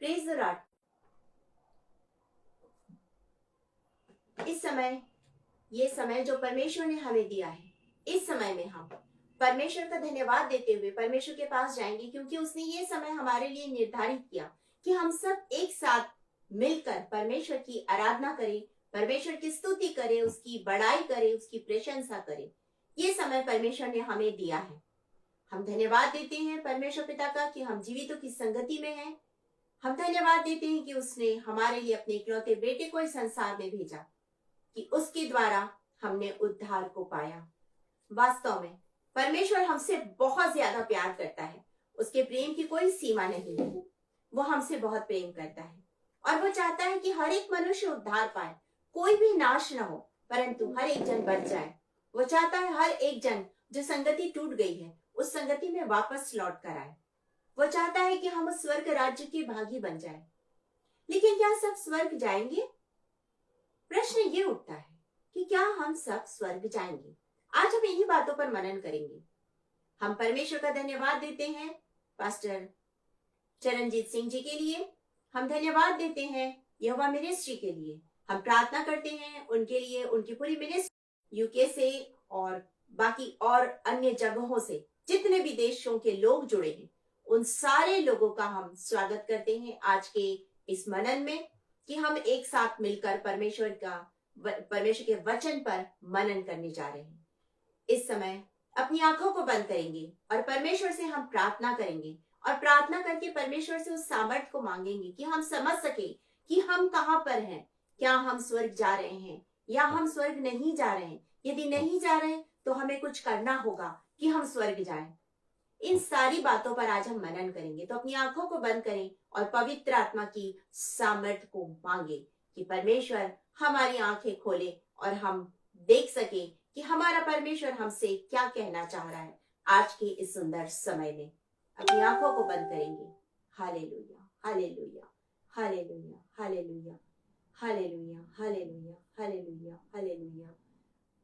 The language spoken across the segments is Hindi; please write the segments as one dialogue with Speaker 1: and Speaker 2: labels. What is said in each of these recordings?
Speaker 1: Praise the Lord. इस समय, ये समय जो परमेश्वर ने हमें दिया है, इस समय में हम परमेश्वर का धन्यवाद देते हुए परमेश्वर के पास जाएंगे, क्योंकि उसने ये समय हमारे लिए निर्धारित किया कि हम सब एक साथ मिलकर परमेश्वर की आराधना करें, परमेश्वर की स्तुति करें, उसकी बड़ाई करें, उसकी प्रशंसा करें। ये समय परमेश्वर ने हमें दिया है। हम धन्यवाद देते हैं परमेश्वर पिता का कि हम जीवितों की संगति में हैं। हम धन्यवाद देते हैं कि उसने हमारे लिए अपने इकलौते बेटे को इस संसार में भेजा कि उसके द्वारा हमने उद्धार को पाया। वास्तव में परमेश्वर हमसे बहुत ज्यादा प्यार करता है। उसके प्रेम की कोई सीमा नहीं है। वो हमसे बहुत प्रेम करता है और वो चाहता है कि हर एक मनुष्य उद्धार पाए, कोई भी नाश न हो, परंतु हर एक जन बच जाए। वो चाहता है हर एक जन जो संगति टूट गई है उस संगति में वापस लौट कर आए। वो चाहता है कि हम उस स्वर्ग राज्य के भागी बन जाए। लेकिन क्या सब स्वर्ग जाएंगे? प्रश्न ये उठता है कि क्या हम सब स्वर्ग जाएंगे? आज हम इन्हीं बातों पर मनन करेंगे। हम परमेश्वर का धन्यवाद देते हैं पास्टर चरणजीत सिंह जी के लिए। हम धन्यवाद देते हैं यहोवा मिनिस्ट्री के लिए। हम प्रार्थना करते हैं उनके लिए, उनकी पूरी मिनिस्ट्री, यूके से और बाकी और अन्य जगहों से जितने भी देशों के लोग जुड़े हैं, उन सारे लोगों का हम स्वागत करते हैं आज के इस मनन में कि हम एक साथ मिलकर परमेश्वर के वचन पर मनन करने जा रहे हैं। इस समय अपनी आंखों को बंद करेंगे और परमेश्वर से हम प्रार्थना करेंगे और प्रार्थना करके परमेश्वर से उस सामर्थ्य को मांगेंगे कि हम समझ सके कि हम कहां पर हैं। क्या हम स्वर्ग जा रहे हैं या हम स्वर्ग नहीं जा रहे हैं? यदि नहीं जा रहे हैं तो हमें कुछ करना होगा कि हम स्वर्ग जाएं। इन सारी बातों पर आज हम मनन करेंगे। तो अपनी आंखों को बंद करें और पवित्र आत्मा की सामर्थ्य को मांगे कि परमेश्वर हमारी आंखें खोले और हम देख सके कि हमारा परमेश्वर हमसे क्या कहना चाह रहा है आज के इस सुंदर समय में। अपनी आंखों को बंद करेंगे। Hallelujah, hallelujah, hallelujah, hallelujah, hallelujah, hallelujah, hallelujah, hallelujah,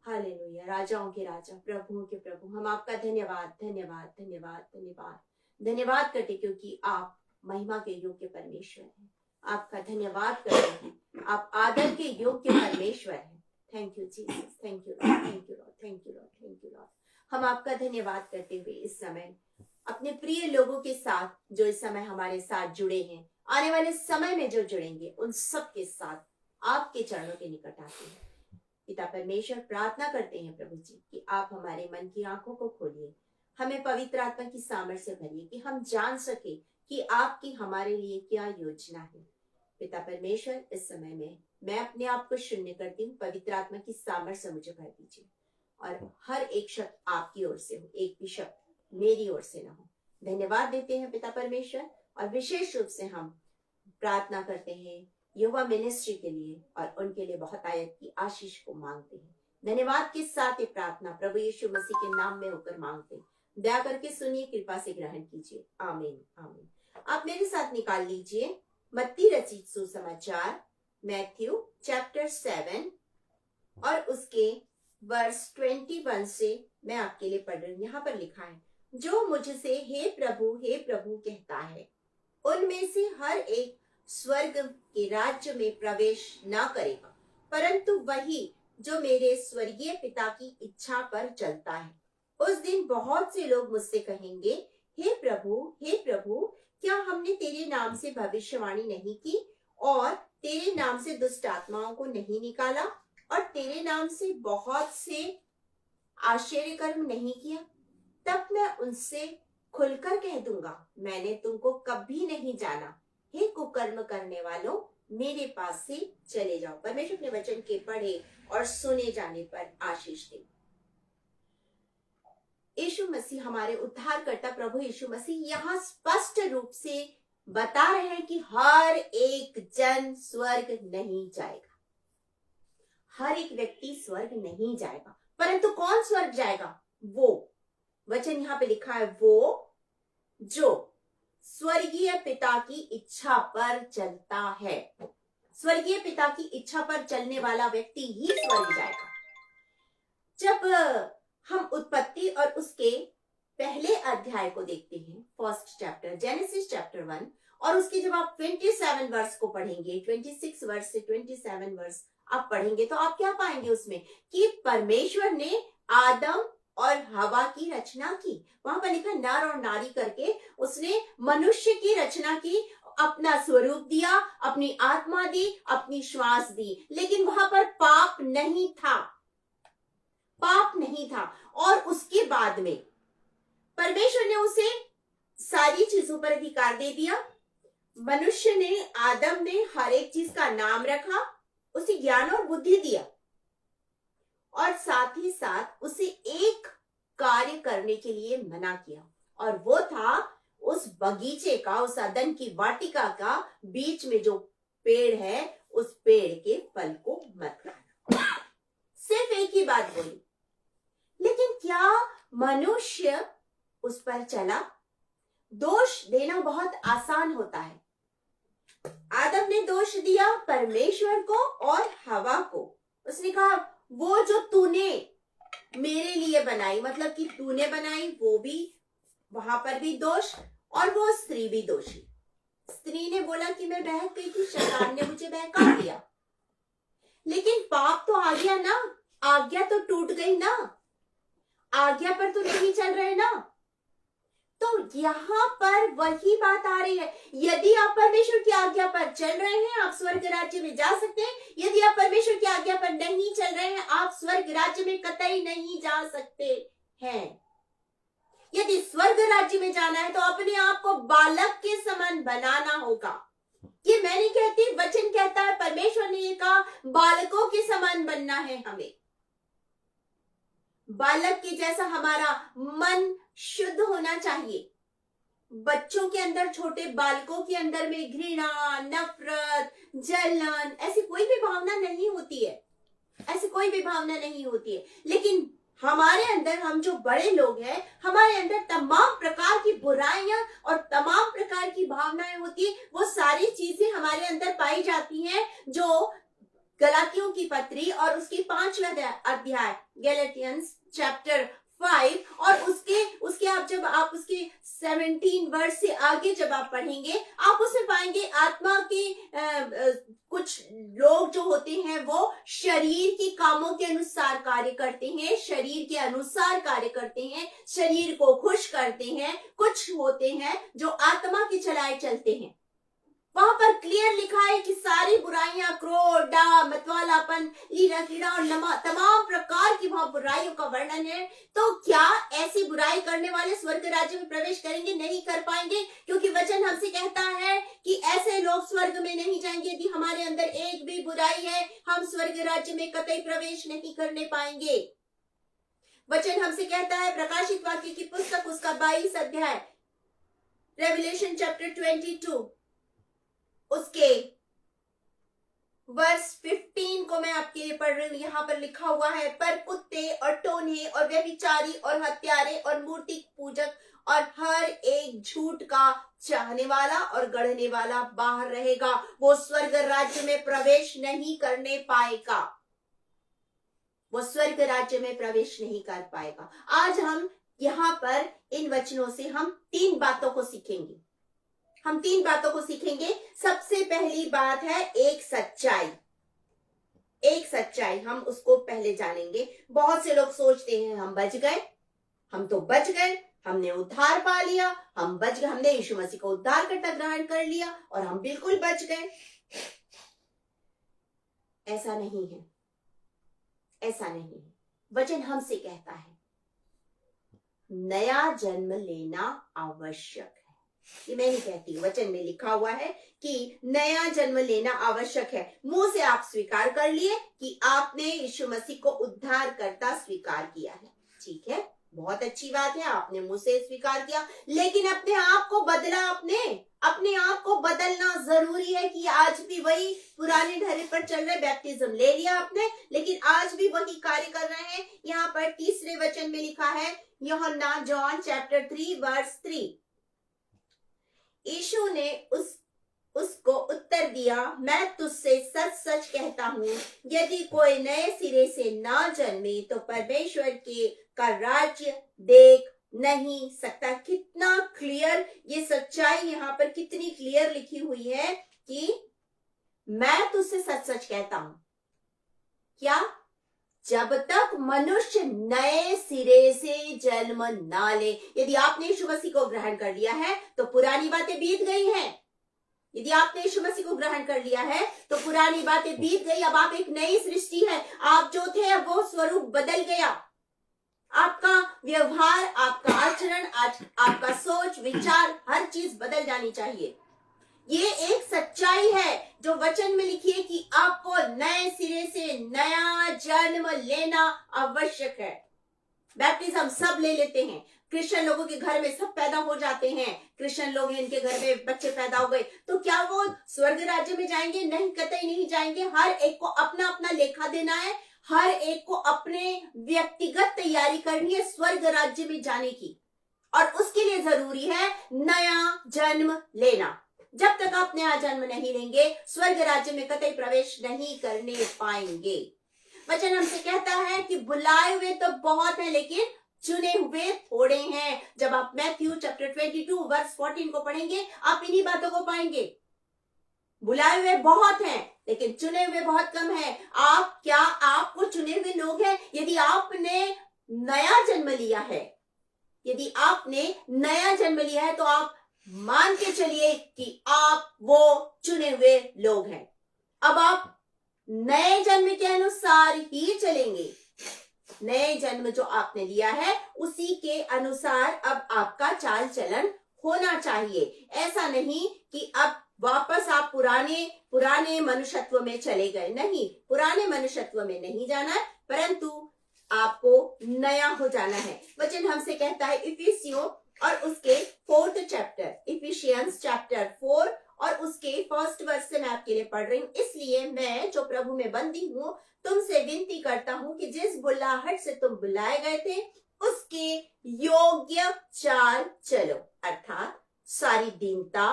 Speaker 1: hallelujah. राजाओं के राजा, प्रभुओं के प्रभु, हम आपका धन्यवाद धन्यवाद धन्यवाद धन्यवाद धन्यवाद करते क्योंकि आप महिमा के योग्य परमेश्वर हैं। आपका धन्यवाद करते हैं, आप आदर के योग्य परमेश्वर हैं। Thank you Jesus, thank you Lord, thank you Lord, thank you Lord, thank you Lord. हम आपका धन्यवाद करते हुए इस समय अपने प्रिय लोगों के साथ जो इस समय हमारे साथ जुड़े हैं, आने वाले समय में जो जुड़ेंगे, उन सब के साथ आपके चरणों के निकट आते हैं। पिता परमेश्वर, प्रार्थना करते हैं प्रभु जी कि आप हमारे मन की आंखों को खोलिए, हमें पवित्र आत्मा की सामर्थ्य से भरिए कि हम जान सके कि आपकी हमारे लिए क्या योजना है। पिता परमेश्वर, इस समय में मैं अपने आप को शून्य करती हूँ, पवित्र आत्मा की सामर्थ्य से मुझे भर दीजिए और हर एक शब्द आपकी ओर से हो, एक भी शब्द मेरी ओर से ना हो। धन्यवाद देते हैं पिता परमेश्वर और विशेष रूप से हम प्रार्थना करते हैं युवा मिनिस्ट्री के लिए और उनके लिए बहुत आयत की आशीष को मांगते हैं। धन्यवाद के साथ ये प्रार्थना प्रभु यीशु मसीह के नाम में होकर मांगते हैं। दया करके सुनिए, कृपा से ग्रहण कीजिए। आमीन, आमीन। आप मेरे साथ निकाल लीजिए मत्ती रचित सुसमाचार, मैथ्यू चैप्टर 7 और उसके वर्स 21 से मैं आपके लिए पढ़ रही हूँ। यहाँ पर लिखा है, जो मुझसे हे प्रभु कहता है, उनमें से हर एक स्वर्ग के राज्य में प्रवेश न करेगा, परंतु वही जो मेरे स्वर्गीय पिता की इच्छा पर चलता है। उस दिन बहुत से लोग मुझसे कहेंगे, हे प्रभु, क्या हमने तेरे नाम से भविष्यवाणी नहीं की और तेरे नाम से दुष्ट आत्माओं को नहीं निकाला और तेरे नाम से बहुत से आश्चर्य कर्म नहीं किया? तब मैं उनसे खुलकर कह दूंगा, मैंने तुमको कभी नहीं जाना। हे कुकर्म करने वालों, मेरे पास से चले जाओ। परमेश्वर अपने वचन के पढ़े और सुने जाने पर आशीष दे। यीशु मसीह, हमारे उद्धारकर्ता प्रभु यीशु मसीह यहाँ स्पष्ट रूप से बता रहे हैं कि हर एक जन स्वर्ग नहीं जाएगा। हर एक व्यक्ति स्वर्ग नहीं जाएगा, परंतु कौन स्वर्ग जाएगा? वो वचन यहाँ पे लिखा है, वो जो स्वर्गीय पिता की इच्छा पर चलता है। स्वर्गीय पिता की इच्छा पर चलने वाला व्यक्ति ही स्वर्ग जाएगा। जब हम उत्पत्ति और उसके पहले अध्याय को देखते हैं, फर्स्ट चैप्टर जेनेसिस चैप्टर 1, और उसके जब आप 27 वर्ष को पढ़ेंगे, 26 वर्ष से 27 वर्ष आप पढ़ेंगे, तो आप क्या पाएंगे उसमें कि परमेश्वर ने आदम और हवा की रचना की। वहां पर लिखा नर और नारी करके उसने मनुष्य की रचना की, अपना स्वरूप दिया, अपनी आत्मा दी, अपनी श्वास दी, लेकिन वहां पर पाप नहीं था, पाप नहीं था। और उसके बाद में परमेश्वर ने उसे सारी चीजों पर अधिकार दे दिया। मनुष्य ने, आदम ने हर एक चीज का नाम रखा, उसे ज्ञान और बुद्धि दिया, और साथ ही साथ उसे एक कार्य करने के लिए मना किया, और वो था उस बगीचे का, उस अदन की वाटिका का बीच में जो पेड़ है, उस पेड़ के फल को मत खाना। सिर्फ एक ही बात बोली, लेकिन क्या मनुष्य उस पर चला? दोष देना बहुत आसान होता है। आदम ने दोष दिया परमेश्वर को और हवा को। उसने कहा वो जो तूने मेरे लिए बनाई, मतलब कि तूने बनाई, वो भी, वहां पर भी दोष, और वो स्त्री भी दोषी। स्त्री ने बोला कि मैं बहक गई थी, शैतान ने मुझे बहका दिया, लेकिन पाप तो आ गया ना, आज्ञा तो टूट गई ना, आज्ञा पर तो नहीं चल रहे ना। तो यहाँ पर वही बात आ रही है, यदि आप परमेश्वर की आज्ञा पर चल रहे हैं आप स्वर्ग राज्य में जा सकते हैं, यदि आप परमेश्वर की आज्ञा पर नहीं चल रहे हैं आप स्वर्ग राज्य में कतई नहीं जा सकते हैं। यदि स्वर्ग राज्य में जाना है तो अपने आप को बालक के समान बनाना होगा। ये मैं नहीं कहती, वचन कहता है, परमेश्वर ने ये कहा बालकों के समान बनना है हमें। बालक के जैसा हमारा मन शुद्ध होना चाहिए। बच्चों के अंदर, छोटे बालकों के अंदर में घृणा, नफरत, जलन, ऐसी कोई भी भावना नहीं होती है, ऐसी कोई भी भावना नहीं होती है। लेकिन हमारे अंदर, हम जो बड़े लोग हैं, हमारे अंदर तमाम प्रकार की बुराइयां और तमाम प्रकार की भावनाएं होती है। वो सारी चीजें हमारे अंदर पाई जाती हैं जो गलातियों की पत्री और उसकी 5वां अध्याय, गैलेटियंस चैप्टर 5, और उसके आप जब आप उसके 17 वर्ष से आगे जब आप पढ़ेंगे, आप उसमें पाएंगे आत्मा के कुछ लोग जो होते हैं वो शरीर के कामों के अनुसार कार्य करते हैं, शरीर के अनुसार कार्य करते हैं, शरीर को खुश करते हैं। कुछ होते हैं जो आत्मा के चलाए चलते हैं। वहां पर क्लियर लिखा है कि सारी बुराइयां, क्रोध, डाह, मतवालापन, लीला कीड़ा और तमाम प्रकार की वहां बुराइयों का वर्णन है। तो क्या ऐसी बुराई करने वाले स्वर्ग राज्य में प्रवेश करेंगे? नहीं कर पाएंगे, क्योंकि वचन हमसे कहता है कि ऐसे लोग स्वर्ग में नहीं जाएंगे। यदि हमारे अंदर एक भी बुराई है, हम स्वर्ग राज्य में कतई प्रवेश नहीं करने पाएंगे। वचन हमसे कहता है, प्रकाशित वाक्य की पुस्तक उसका 22 अध्याय, रेवलेशन चैप्टर 22, उसके वर्स 15 को मैं आपके लिए पढ़ रही हूँ। यहाँ पर लिखा हुआ है, पर कुत्ते और टोन्हे और व्यभिचारी और हत्यारे और मूर्ति पूजक और हर एक झूठ का चाहने वाला और गढ़ने वाला बाहर रहेगा, वो स्वर्ग राज्य में प्रवेश नहीं करने पाएगा, वो स्वर्ग राज्य में प्रवेश नहीं कर पाएगा। आज हम यहाँ पर इन वचनों से हम 3 बातों को सीखेंगे। हम 3 बातों को सीखेंगे। सबसे पहली बात है एक सच्चाई। एक सच्चाई, हम उसको पहले जानेंगे। बहुत से लोग सोचते हैं हम बच गए, हम तो बच गए, हमने उद्धार पा लिया, हम बच गए, हमने यीशु मसीह को उद्धारकर्ता ग्रहण कर लिया और हम बिल्कुल बच गए। ऐसा नहीं है, ऐसा नहीं है। वचन हमसे कहता है नया जन्म लेना आवश्यक है। ये मैं नहीं कहती, वचन में लिखा हुआ है कि नया जन्म लेना आवश्यक है। मुंह से आप स्वीकार कर लिए कि आपने यीशु मसीह को उद्धारकर्ता स्वीकार किया है, ठीक है, बहुत अच्छी बात है, आपने मुंह से स्वीकार किया, लेकिन अपने आप को बदला। अपने आप को बदलना जरूरी है कि आज भी वही पुराने ढर्रे पर चल रहे, बैप्टिज्म ले लिया आपने, लेकिन आज भी वही कार्य कर रहे हैं। यहाँ पर 3 वचन में लिखा है, यूहन्ना, जॉन चैप्टर 3 वर्स 3, यीशु ने उसको उत्तर दिया, मैं तुझसे सच सच कहता हूँ, यदि कोई नए सिरे से ना जन्मे तो परमेश्वर का राज्य देख नहीं सकता। कितना क्लियर ये सच्चाई यहाँ पर कितनी क्लियर लिखी हुई है कि मैं तुझसे सच सच कहता हूं, क्या, जब तक मनुष्य नए सिरे से जन्म ना ले। यदि आपने यीशु मसीह को ग्रहण कर लिया है तो पुरानी बातें बीत गई हैं। यदि आपने यीशु मसीह को ग्रहण कर लिया है तो पुरानी बातें बीत गई, अब आप एक नई सृष्टि है। आप जो थे अब वो स्वरूप बदल गया। आपका व्यवहार, आपका आचरण, आपका सोच विचार, हर चीज बदल जानी चाहिए। ये एक सच्चाई है जो वचन में लिखी है कि आपको नए सिरे से नया जन्म लेना आवश्यक है। बैप्टिज्म सब ले लेते हैं, क्रिश्चियन लोगों के घर में सब पैदा हो जाते हैं। क्रिश्चियन लोग हैं, इनके घर में बच्चे पैदा हो गए, तो क्या वो स्वर्ग राज्य में जाएंगे? नहीं, कतई नहीं जाएंगे। हर एक को अपना अपना लेखा देना है, हर एक को अपने व्यक्तिगत तैयारी करनी है स्वर्ग राज्य में जाने की, और उसके लिए जरूरी है नया जन्म लेना। जब तक आप नया जन्म नहीं लेंगे स्वर्ग राज्य में कतई प्रवेश नहीं करने पाएंगे। वचन हमसे कहता है कि बुलाए हुए तो बहुत हैं लेकिन चुने हुए थोड़े हैं। जब आप मैथ्यू चैप्टर 22 वर्स 14 को पढ़ेंगे आप इन्हीं बातों को पाएंगे। बुलाए हुए बहुत हैं लेकिन चुने हुए बहुत कम है। आपको चुने हुए लोग हैं। यदि आपने नया जन्म लिया है, यदि आपने नया जन्म लिया है तो आप मान के चलिए कि आप वो चुने हुए लोग हैं। अब आप नए जन्म के अनुसार ही चलेंगे। नए जन्म जो आपने लिया है उसी के अनुसार अब आपका चाल चलन होना चाहिए। ऐसा नहीं कि अब वापस आप पुराने मनुष्यत्व में चले गए। नहीं, पुराने मनुष्यत्व में नहीं जाना है, परंतु आपको नया हो जाना है। वचन हमसे कहता है इफिसियों और उसके 4th चैप्टर, इफिशियंस चैप्टर 4 और उसके 1st वर्ष से मैं आपके लिए पढ़ रही हूँ। इसलिए मैं जो प्रभु में बंदी हूँ तुमसे विनती करता हूँ कि जिस बुलाहट से तुम बुलाए गए थे उसके योग्य चाल चलो, अर्थात सारी दीनता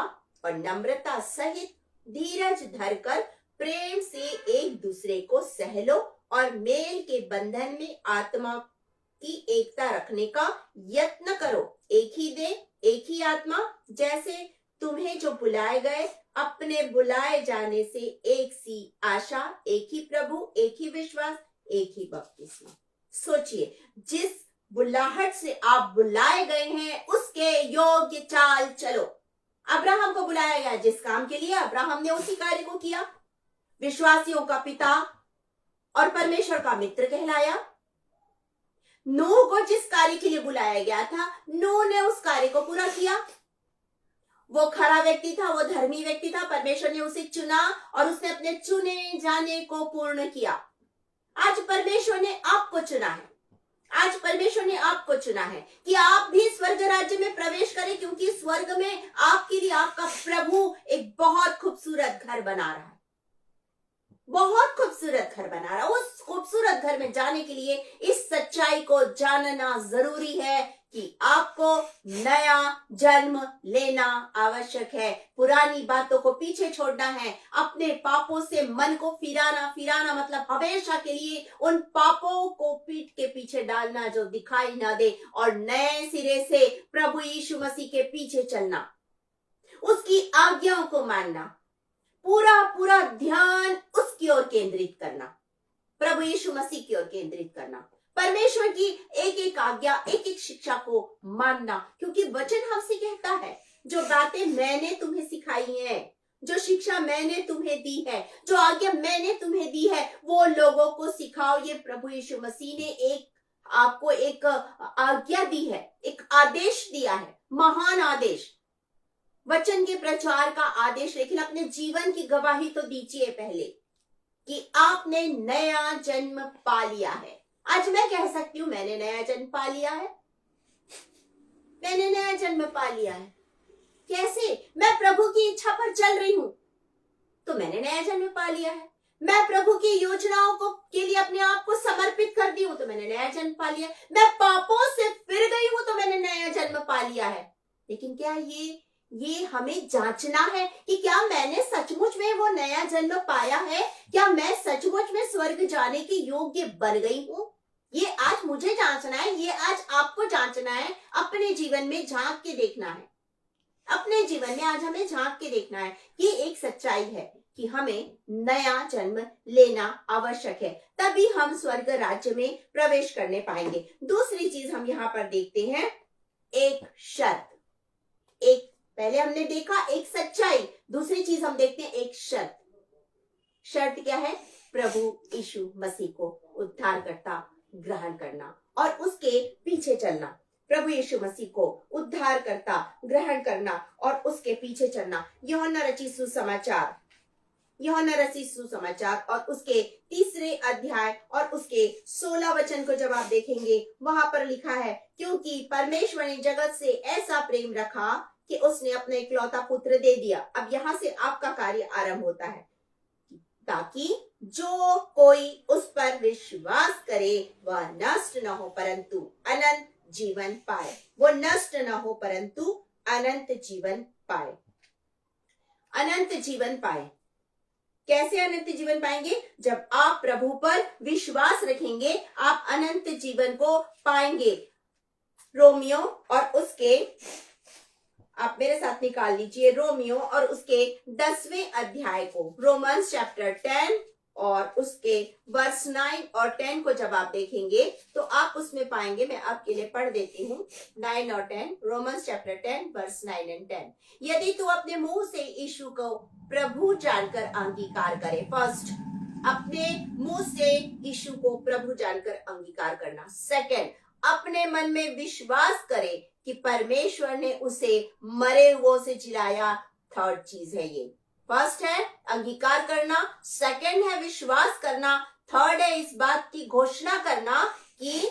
Speaker 1: और नम्रता सहित धीरज धरकर प्रेम से एक दूसरे को सह लो और मेल के बंधन में आत्मा की एकता रखने का यत्न करो। एक ही देह, एक ही आत्मा, जैसे तुम्हें जो बुलाए गए अपने बुलाए जाने से एक सी आशा, एक ही प्रभु, एक ही विश्वास, एक ही बपतिस्मा। सोचिए, जिस बुलाहट से आप बुलाए गए हैं उसके योग्य चाल चलो। अब्राहम को बुलाया गया जिस काम के लिए, अब्राहम ने उसी कार्य को किया। विश्वासियों का पिता और परमेश्वर का मित्र कहलाया। नूह को जिस कार्य के लिए बुलाया गया था नूह ने उस कार्य को पूरा किया। वो खरा व्यक्ति था, वो धर्मी व्यक्ति था, परमेश्वर ने उसे चुना और उसने अपने चुने जाने को पूर्ण किया। आज परमेश्वर ने आपको चुना है, आज परमेश्वर ने आपको चुना है कि आप भी स्वर्ग राज्य में प्रवेश करें, क्योंकि स्वर्ग में आपके लिए आपका प्रभु एक बहुत खूबसूरत घर बना रहा है, बहुत खूबसूरत घर बना रहा है। उस खूबसूरत घर में जाने के लिए इस सच्चाई को जानना जरूरी है कि आपको नया जन्म लेना आवश्यक है। पुरानी बातों को पीछे छोड़ना है, अपने पापों से मन को फिराना मतलब हमेशा के लिए उन पापों को पीठ के पीछे डालना जो दिखाई ना दे, और नए सिरे से प्रभु यीशु मसीह के पीछे चलना, उसकी आज्ञाओं को मानना, पूरा ध्यान उसकी ओर केंद्रित करना, प्रभु यीशु मसीह की ओर केंद्रित करना, परमेश्वर की एक एक आज्ञा, एक एक शिक्षा को मानना। क्योंकि वचन हमसे कहता है जो बातें मैंने तुम्हें सिखाई हैं, जो शिक्षा मैंने तुम्हें दी है, जो आज्ञा मैंने तुम्हें दी है, वो लोगों को सिखाओ। ये प्रभु यीशु मसीह ने आपको एक आज्ञा दी है, एक आदेश दिया है, महान आदेश, वचन के प्रचार का आदेश। लेकिन अपने जीवन की गवाही तो दीजिए पहले कि आपने नया जन्म पा लिया है। आज मैं कह सकती हूं मैंने नया जन्म पा लिया है, मैंने नया जन्म पा लिया है। कैसे? मैं प्रभु की इच्छा पर चल रही हूं तो मैंने नया जन्म पा लिया है। मैं प्रभु की योजनाओं को के लिए अपने आप को समर्पित कर दी हूं तो मैंने नया जन्म पा लिया है। मैं पापों से फिर गई हूं तो मैंने नया जन्म पा लिया है। लेकिन क्या ये हमें जांचना है कि क्या मैंने सचमुच में वो नया जन्म पाया है? क्या मैं सचमुच में स्वर्ग जाने के योग्य बन गई हूं? ये आज मुझे जांचना है, ये आज आपको जांचना है, अपने जीवन में झांक के देखना है। अपने जीवन में आज हमें झांक के देखना है। ये एक सच्चाई है कि हमें नया जन्म लेना आवश्यक है, तभी हम स्वर्ग राज्य में प्रवेश करने पाएंगे। दूसरी चीज हम यहाँ पर देखते हैं, एक शर्त। एक पहले हमने देखा एक सच्चाई, दूसरी चीज हम देखते हैं एक शर्त। शर्त क्या है? प्रभु यीशु मसीह को उद्धारकर्ता ग्रहण करना और उसके पीछे चलना। प्रभु यीशु मसीह को उद्धारकर्ता ग्रहण करना और उसके पीछे चलना। यूहन्ना रचित सुसमाचार और उसके 3 अध्याय और उसके 16 वचन को जब आप देखेंगे, वहां पर लिखा है, क्योंकि परमेश्वर ने जगत से ऐसा प्रेम रखा कि उसने अपना इकलौता पुत्र दे दिया। अब यहाँ से आपका कार्य आरंभ होता है, ताकि जो कोई उस पर विश्वास करे वह नष्ट न हो परंतु अनंत जीवन पाए। वो नष्ट न हो परंतु अनंत जीवन पाए। अनंत जीवन पाए। कैसे अनंत जीवन पाएंगे? जब आप प्रभु पर विश्वास रखेंगे, आप अनंत जीवन को पाएंगे। रोमियो और उसके, आप मेरे साथ निकाल लीजिए, रोमियो और उसके 10वें अध्याय को, रोमन्स चैप्टर 10 और उसके वर्स 9 और 10 को जब आप देखेंगे तो आप उसमें पाएंगे, मैं आपके लिए पढ़ देती हूँ 9 और 10, रोमन्स चैप्टर 10 वर्स 9 एंड 10। यदि तू अपने मुंह से यीशु को प्रभु जानकर अंगीकार करे, फर्स्ट अपने मुंह से यीशु को प्रभु जानकर अंगीकार करना। सेकंड, अपने मन में विश्वास करे कि परमेश्वर ने उसे मरे हुओं से जिलाया। थर्ड चीज है ये। फर्स्ट है अंगीकार करना, सेकंड है विश्वास करना, थर्ड है इस बात की घोषणा करना कि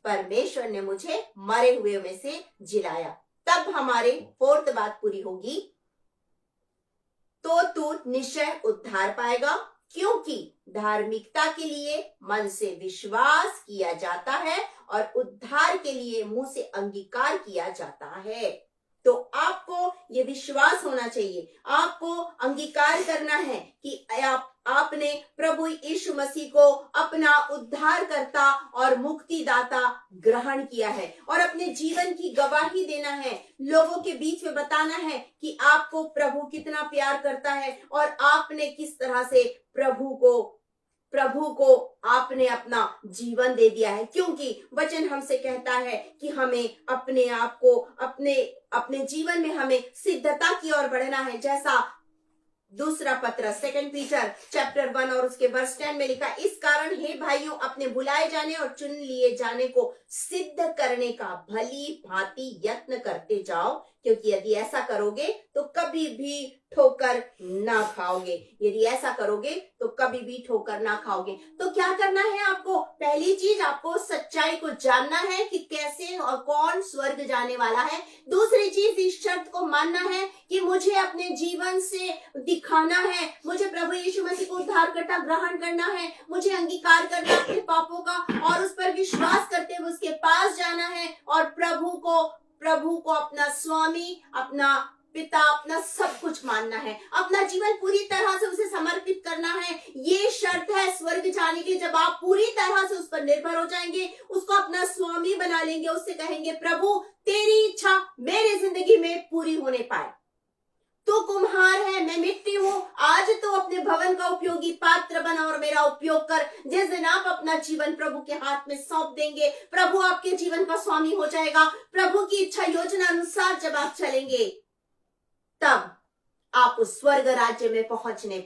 Speaker 1: परमेश्वर ने मुझे मरे हुए में से जिलाया। तब हमारे फोर्थ बात पूरी होगी, तो तू निश्चय उद्धार पाएगा, क्योंकि धार्मिकता के लिए मन से विश्वास किया जाता है और उद्धार के लिए मुंह से अंगीकार किया जाता है। तो आपको ये विश्वास होना चाहिए, आपको अंगीकार करना है कि आपने प्रभु यीशु मसीह को अपना उद्धारकर्ता और मुक्तिदाता ग्रहण किया है और अपने जीवन की गवाही देना है, लोगों के बीच में बताना है कि आपको प्रभु कितना प्यार करता है और आपने किस तरह से प्रभु को आपने अपना जीवन दे दिया है। क्योंकि वचन हमसे कहता है कि हमें अपने आप को अपने जीवन में हमें सिद्धता की ओर बढ़ना है, जैसा दूसरा पत्र 2 पीटर चैप्टर 1 और उसके वर्स 10 में लिखा, इस कारण हे भाइयों अपने बुलाए जाने और चुन लिए जाने को सिद्ध करने का भली भांति यत्न करते जाओ, क्योंकि यदि ऐसा करोगे तो कभी भी ठोकर ना खाओगे। यदि ऐसा करोगे तो कभी भी ठोकर ना खाओगे। तो क्या करना है आपको? पहली चीज, आपको सच्चाई को जानना है कि कैसे और कौन स्वर्ग जाने वाला है। दूसरी चीज, इस शर्त को मानना है कि मुझे अपने जीवन से दिखाना है, मुझे प्रभु यीशु मसीह को उद्धारकर्ता ग्रहण करना है, मुझे अंगीकार करना है अपने पापों का और उस पर विश्वास करते हुए उसके पास जाना है और प्रभु को अपना स्वामी, अपना पिता, अपना सब कुछ मानना है, अपना जीवन पूरी तरह से उसे समर्पित करना है। ये शर्त है स्वर्ग जाने की। जब आप पूरी तरह से उस पर निर्भर हो जाएंगे, उसको अपना स्वामी बना लेंगे, उससे कहेंगे प्रभु तेरी इच्छा मेरी जिंदगी में पूरी होने पाए। तू कुम्हार है, मैं मिट्टी हूँ, आज तो अपने भवन का उपयोगी पात्र बना और मेरा उपयोग कर। जिस दिन आप अपना जीवन प्रभु के हाथ में सौंप देंगे, प्रभु आपके जीवन का स्वामी हो जाएगा। प्रभु की इच्छा योजना अनुसार जब आप चलेंगे, तब आप उस स्वर्ग राज्य में पहुंचने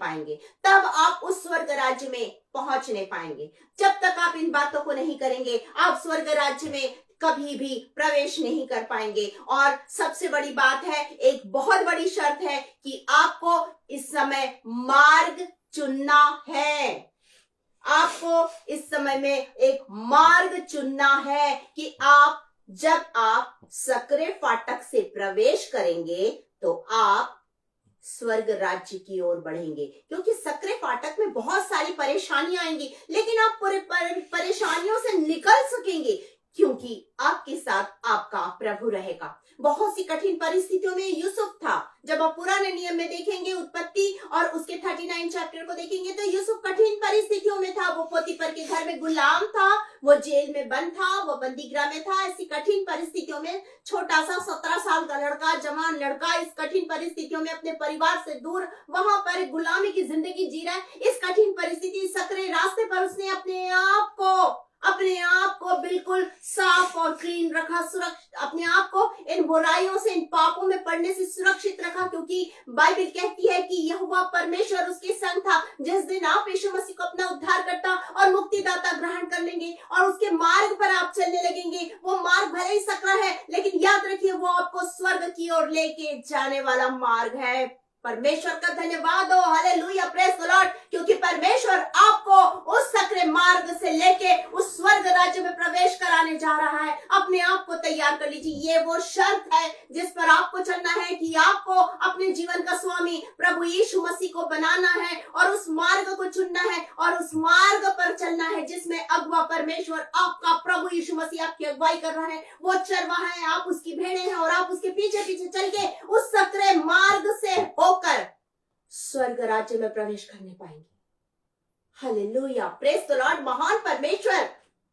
Speaker 1: पाएंगे। जब तक आप इन बातों को नहीं करेंगे, आप स्वर्ग राज्य में कभी भी प्रवेश नहीं कर पाएंगे। और सबसे बड़ी बात है, एक बहुत बड़ी शर्त है कि आपको इस समय मार्ग चुनना है। आपको इस समय में एक मार्ग चुनना है कि जब आप सकरे फाटक से प्रवेश करेंगे तो आप स्वर्ग राज्य की ओर बढ़ेंगे। क्योंकि सकरे फाटक में बहुत सारी परेशानियां आएंगी, लेकिन आप परेशानियों से निकल सकेंगे क्योंकि आपके साथ आपका प्रभु रहेगा। बहुत सी कठिन परिस्थितियों में यूसुफ था। जब आप पुराने नियम में देखेंगे, उत्पत्ति और उसके 39 चैप्टर को देखेंगे, तो यूसुफ कठिन परिस्थितियों में था। वो पोतीफर के घर में गुलाम था, वो जेल में बंद था, वो बंदीगृह में था। ऐसी कठिन परिस्थितियों में छोटा सा 17 साल का लड़का, जवान लड़का, इस कठिन परिस्थितियों में अपने परिवार से दूर वहां पर गुलामी की जिंदगी जी रहा है। इस कठिन परिस्थिति, सकरे रास्ते पर उसने अपने आप को बिल्कुल साफ और क्लीन रखा, सुरक्षित, अपने आप को इन बुराइयों से, इन पापों में पड़ने से सुरक्षित रखा, क्योंकि बाइबल कहती है कि यहोवा परमेश्वर उसके संग था। जिस दिन आप यीशु मसीह को अपना उद्धारकर्ता और मुक्तिदाता ग्रहण कर लेंगे और उसके मार्ग पर आप चलने लगेंगे, वो मार्ग भले ही सकरा है, लेकिन याद रखिए वो आपको स्वर्ग की ओर लेके जाने वाला मार्ग है। परमेश्वर का धन्यवाद हो, हालेलुया, प्रेज द लॉर्ड, क्योंकि परमेश्वर आपको उस सकरे मार्ग से लेके उस स्वर्ग राज्य में प्रवेश कराने जा रहा है। अपने आप को तैयार कर लीजिए। ये वो शर्त है जिस पर आपको चलना है कि आपको अपने जीवन का स्वामी प्रभु यीशु मसीह को बनाना है और उस मार्ग को चुनना है और उस मार्ग पर चलना है जिसमें अगवा परमेश्वर आपका प्रभु यीशु मसीह आपकी अगुवाई कर रहा है। वो चरवाहा है, आप उसकी भेड़ें हैं और आप उसके पीछे पीछे चल के उस सकरे मार्ग से होकर स्वर्ग राज्य में प्रवेश करने पाएंगे। Hallelujah, praise the Lord. महान परमेश्वर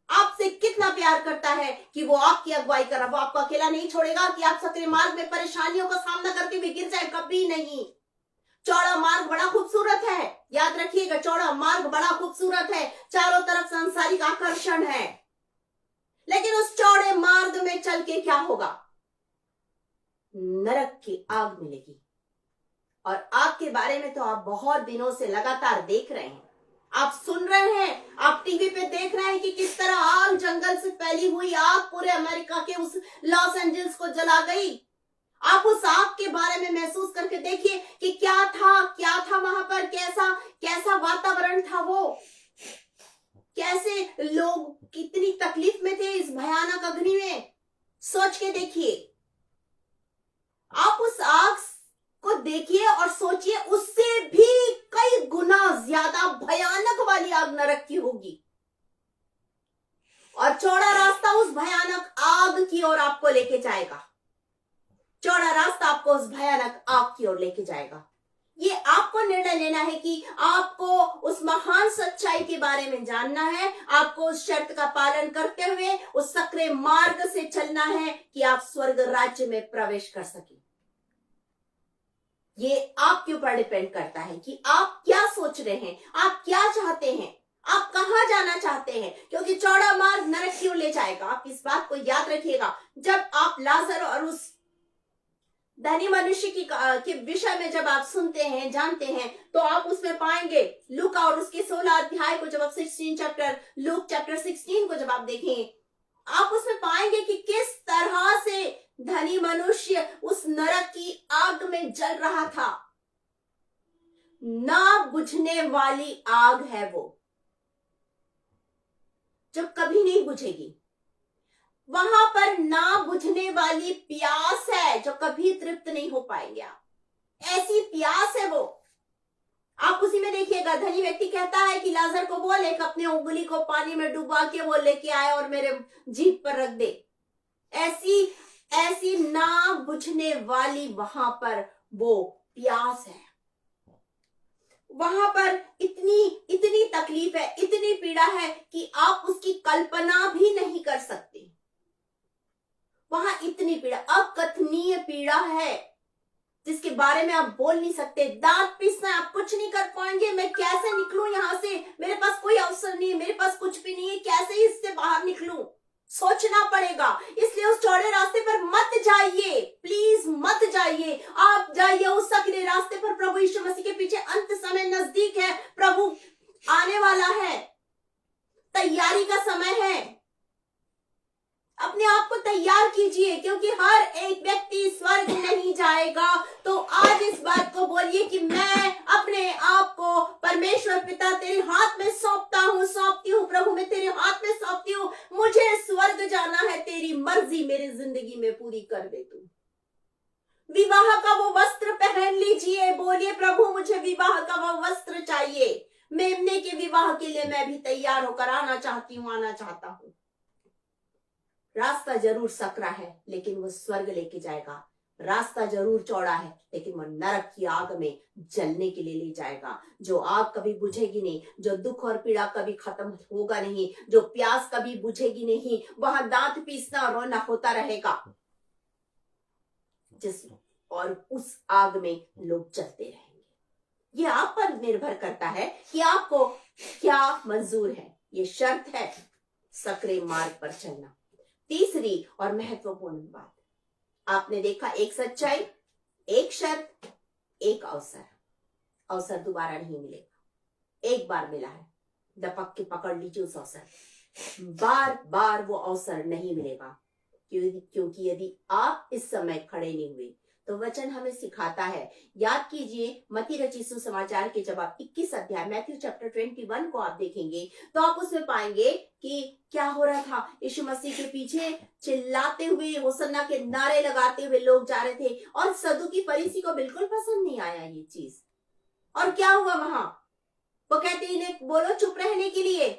Speaker 1: आपसे कितना प्यार करता है कि वो आपकी अगुवाई कर रहा है। वो आपको अकेला नहीं छोड़ेगा कि आप सकरे मार्ग में परेशानियों का सामना करते हुए गिर जाए, कभी नहीं। चौड़ा मार्ग बड़ा खूबसूरत है, याद रखिएगा, चौड़ा मार्ग बड़ा खूबसूरत है, चारों तरफ सांसारिक आकर्षण है, लेकिन उस चौड़े मार्ग में चल के क्या होगा? नरक की आग मिलेगी। और आग के बारे में तो आप बहुत दिनों से लगातार देख रहे हैं, आप सुन रहे हैं, आप टीवी पे देख रहे हैं कि किस तरह आग, जंगल से फैली हुई आग पूरे अमेरिका के उस लॉस एंजल्स को जला गई। आप उस आग के बारे में महसूस करके देखिए कि क्या था वहां पर, कैसा वातावरण था, वो कैसे लोग कितनी तकलीफ में थे इस भयानक अग्नि में। सोच के देखिए, आप उस आग को देखिए और सोचिए, उससे भी कई गुना ज्यादा भयानक वाली आग नरक की होगी। और चौड़ा रास्ता उस भयानक आग की ओर आपको लेके जाएगा। चौड़ा रास्ता आपको उस भयानक आग की ओर लेके जाएगा। ये आपको निर्णय लेना है कि आपको उस महान सच्चाई के बारे में जानना है, आपको उस शर्त का पालन करते हुए उस सकरे मार्ग से चलना है कि आप स्वर्ग राज्य में प्रवेश कर सके। ये आपके ऊपर डिपेंड करता है कि आप क्या सोच रहे हैं, आप क्या चाहते हैं, आप कहां जाना चाहते हैं, क्योंकि चौड़ा मार्ग नरक की ओर ले जाएगा। आप इस बात को याद रखिएगा। जब आप लाजर और उस धनी मनुष्य के विषय में जब आप सुनते हैं, जानते हैं, तो आप उसमें पाएंगे लूका और उसके 16 अध्याय को, जब आप लूक चैप्टर 16 को जब आप देखें, आप उसमें पाएंगे कि किस तरह से धनी मनुष्य उस नरक की आग में जल रहा था। ना बुझने वाली आग है वो, जो कभी नहीं बुझेगी। वहां पर ना बुझने वाली प्यास है, जो कभी तृप्त नहीं हो पाएंगे आप। ऐसी प्यास है वो। आप उसी में देखिएगा, धनी व्यक्ति कहता है कि लाजर को बोल, एक अपनी उंगली को पानी में डुबा के वो लेके आए और मेरे जीभ पर रख दे। ऐसी ना बुझने वाली वहां पर वो प्यास है। वहां पर इतनी तकलीफ है, इतनी पीड़ा है कि आप उसकी कल्पना भी नहीं कर सकते। वहां इतनी पीड़ा, अकथनीय पीड़ा है, जिसके बारे में आप बोल नहीं सकते। दांत पीसना, आप कुछ नहीं कर पाएंगे। मैं कैसे निकलूं यहां से? मेरे पास कोई अवसर नहीं है, मेरे पास कुछ भी नहीं है, कैसे इससे बाहर निकलूं? सोचना पड़ेगा। इसलिए उस चौड़े रास्ते पर मत जाइए, प्लीज मत जाइए। आप जाइए उस सकरे रास्ते पर। प्रभु यीशु मसीह के पीछे अंत समय नजदीक है, प्रभु आने वाला है, तैयारी का समय है। अपने आप को तैयार कीजिए, क्योंकि हर एक व्यक्ति स्वर्ग नहीं जाएगा। तो आज इस बात को बोलिए कि मैं अपने आप को परमेश्वर पिता तेरे हाथ में सौंपती हूँ प्रभु, मैं तेरे हाथ में सौंपती हूँ। मुझे स्वर्ग जाना है, तेरी मर्जी मेरी जिंदगी में पूरी कर दे तू। विवाह का वो वस्त्र पहन लीजिए, बोलिए प्रभु मुझे विवाह का वो वस्त्र चाहिए। मेमने के विवाह के लिए मैं भी तैयार होकर आना चाहती हूँ, आना चाहता हूँ। रास्ता जरूर सकरा है, लेकिन वो स्वर्ग लेके जाएगा। रास्ता जरूर चौड़ा है, लेकिन वो नरक की आग में जलने के लिए ले जाएगा। जो आग कभी बुझेगी नहीं, जो दुख और पीड़ा कभी खत्म होगा नहीं, जो प्यास कभी बुझेगी नहीं, वहां दांत पीसना और रोना होता रहेगा। और उस आग में लोग जलते रहेंगे। ये आप पर निर्भर करता है कि आपको क्या मंजूर है। ये शर्त है सकरे मार्ग पर चलना। तीसरी और महत्वपूर्ण बात, आपने देखा, एक सच्चाई, एक शर्त, एक अवसर। अवसर दोबारा नहीं मिलेगा, एक बार मिला है, दपक के पकड़ लीजिए उस अवसर। बार बार वो अवसर नहीं मिलेगा, क्योंकि यदि आप इस समय खड़े नहीं हुए तो वचन हमें सिखाता है। याद कीजिए मत्ती रचित सुसमाचार के जब आप 21 अध्याय मैथ्यू चैप्टर 21 को आप देखेंगे तो आप उसमें पाएंगे कि क्या हो रहा था। यीशु मसीह के पीछे चिल्लाते हुए, होसन्ना के नारे लगाते हुए लोग जा रहे थे और सदुकी फरीसी को बिल्कुल पसंद नहीं आया ये चीज। और क्या हुआ वहां? वो कहते इन्हें बोलो चुप रहने के लिए।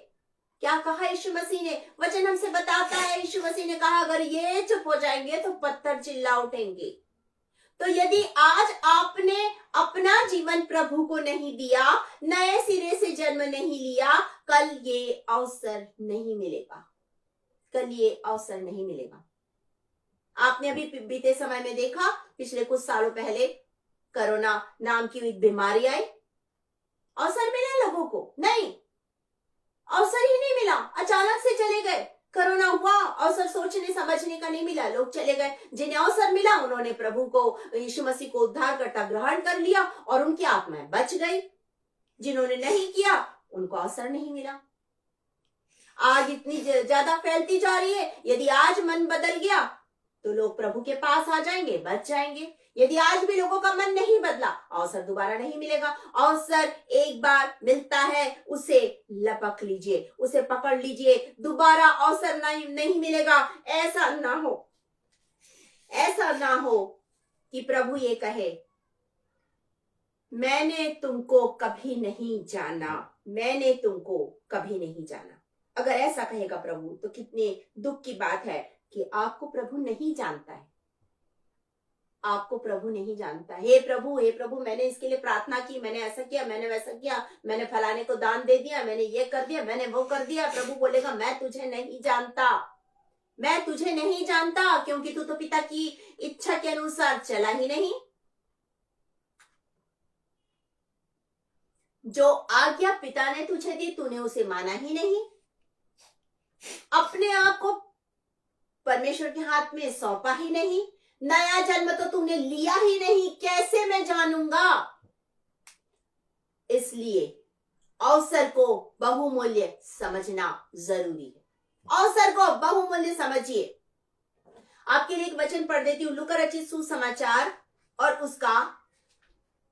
Speaker 1: क्या कहा यीशु मसीह ने? वचन हमसे बताता है, यीशु मसीह ने कहा अगर ये चुप हो जाएंगे तो पत्थर चिल्ला उठेंगे। तो यदि आज आपने अपना जीवन प्रभु को नहीं दिया, नए सिरे से जन्म नहीं लिया, कल ये अवसर नहीं मिलेगा। कल ये अवसर नहीं मिलेगा। आपने अभी बीते समय में देखा, पिछले कुछ सालों पहले कोरोना नाम की एक बीमारी आई। अवसर मिला लोगों को? नहीं, अवसर ही नहीं मिला, अचानक से चले गए। कोरोना हुआ, अवसर सोचने समझने का नहीं मिला, लोग चले गए। जिन्हें अवसर मिला उन्होंने प्रभु को, यीशु मसीह को उद्धारकर्ता ग्रहण कर लिया और उनकी आत्माएं बच गई। जिन्होंने नहीं किया उनको अवसर नहीं मिला। आग इतनी ज्यादा फैलती जा रही है, यदि आज मन बदल गया तो लोग प्रभु के पास आ जाएंगे, बच जाएंगे। यदि आज भी लोगों का मन नहीं बदला, अवसर दोबारा नहीं मिलेगा। अवसर एक बार मिलता है, उसे लपक लीजिए, उसे पकड़ लीजिए, दोबारा अवसर नहीं मिलेगा। ऐसा ना हो, ऐसा ना हो कि प्रभु ये कहे मैंने तुमको कभी नहीं जाना, मैंने तुमको कभी नहीं जाना। अगर ऐसा कहेगा प्रभु तो कितने दुख की बात है कि आपको प्रभु नहीं जानता है, आपको प्रभु नहीं जानता। हे प्रभु मैंने इसके लिए प्रार्थना की, मैंने ऐसा किया, मैंने वैसा किया, मैंने फलाने को दान दे दिया, मैंने ये कर दिया, मैंने वो कर दिया। प्रभु बोलेगा मैं तुझे नहीं जानता, मैं तुझे नहीं जानता, क्योंकि तू तो पिता की इच्छा के अनुसार चला ही नहीं। जो आज्ञा पिता ने तुझे दी तूने उसे माना ही नहीं, अपने आप को परमेश्वर के हाथ में सौंपा ही नहीं, नया जन्म तो तूने लिया ही नहीं, कैसे मैं जानूंगा? इसलिए अवसर को बहुमूल्य समझना जरूरी है। अवसर को बहुमूल्य समझिए। आपके लिए एक वचन पढ़ देती हूँ, लूका रचित सुसमाचार और उसका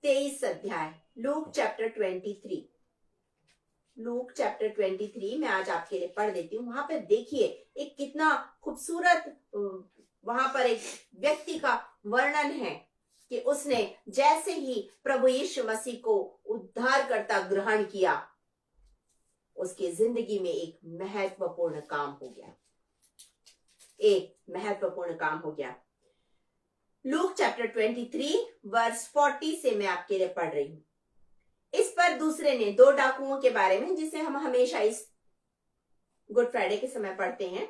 Speaker 1: 23 अध्याय, लूक चैप्टर 23। लूक चैप्टर 23 मैं आज आपके लिए पढ़ देती हूँ। वहां पर देखिए एक कितना खूबसूरत वहां पर एक व्यक्ति का वर्णन है कि उसने जैसे ही प्रभु यीशु मसीह को उद्धारकर्ता ग्रहण किया, उसकी जिंदगी में एक महत्वपूर्ण काम हो गया, एक महत्वपूर्ण काम हो गया। लूक चैप्टर 23 वर्स 40 से मैं आपके लिए पढ़ रही हूं। इस पर दूसरे ने, दो डाकुओं के बारे में जिसे हम हमेशा इस गुड फ्राइडे के समय पढ़ते हैं,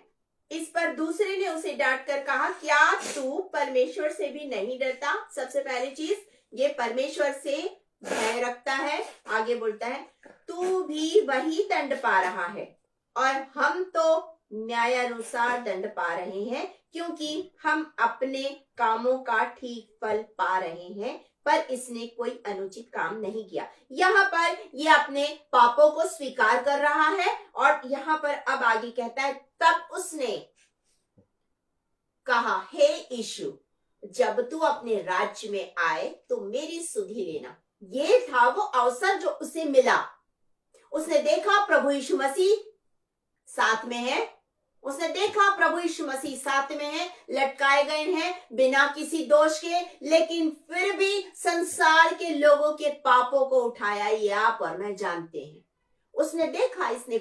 Speaker 1: इस पर दूसरे ने उसे डांट कर कहा क्या तू परमेश्वर से भी नहीं डरता? सबसे पहली चीज, ये परमेश्वर से भय रखता है। आगे बोलता है तू भी वही दंड पा रहा है और हम तो न्यायानुसार दंड पा रहे हैं, क्योंकि हम अपने कामों का ठीक फल पा रहे हैं, पर इसने कोई अनुचित काम नहीं किया। यहाँ पर ये अपने पापों को स्वीकार कर रहा है और यहाँ पर अब आगे कहता है तब उसने कहा हे यीशु, जब तू अपने राज्य में आए तो मेरी सुधि लेना। ये था वो अवसर जो उसे मिला। उसने देखा प्रभु यीशु मसीह साथ में है, उसने देखा प्रभु यीशु मसीह साथ में है, लटकाए गए हैं बिना किसी दोष के, लेकिन फिर भी संसार के लोगों के पापों को उठाया ये आप और मैं जानते हैं। उसने देखा इसने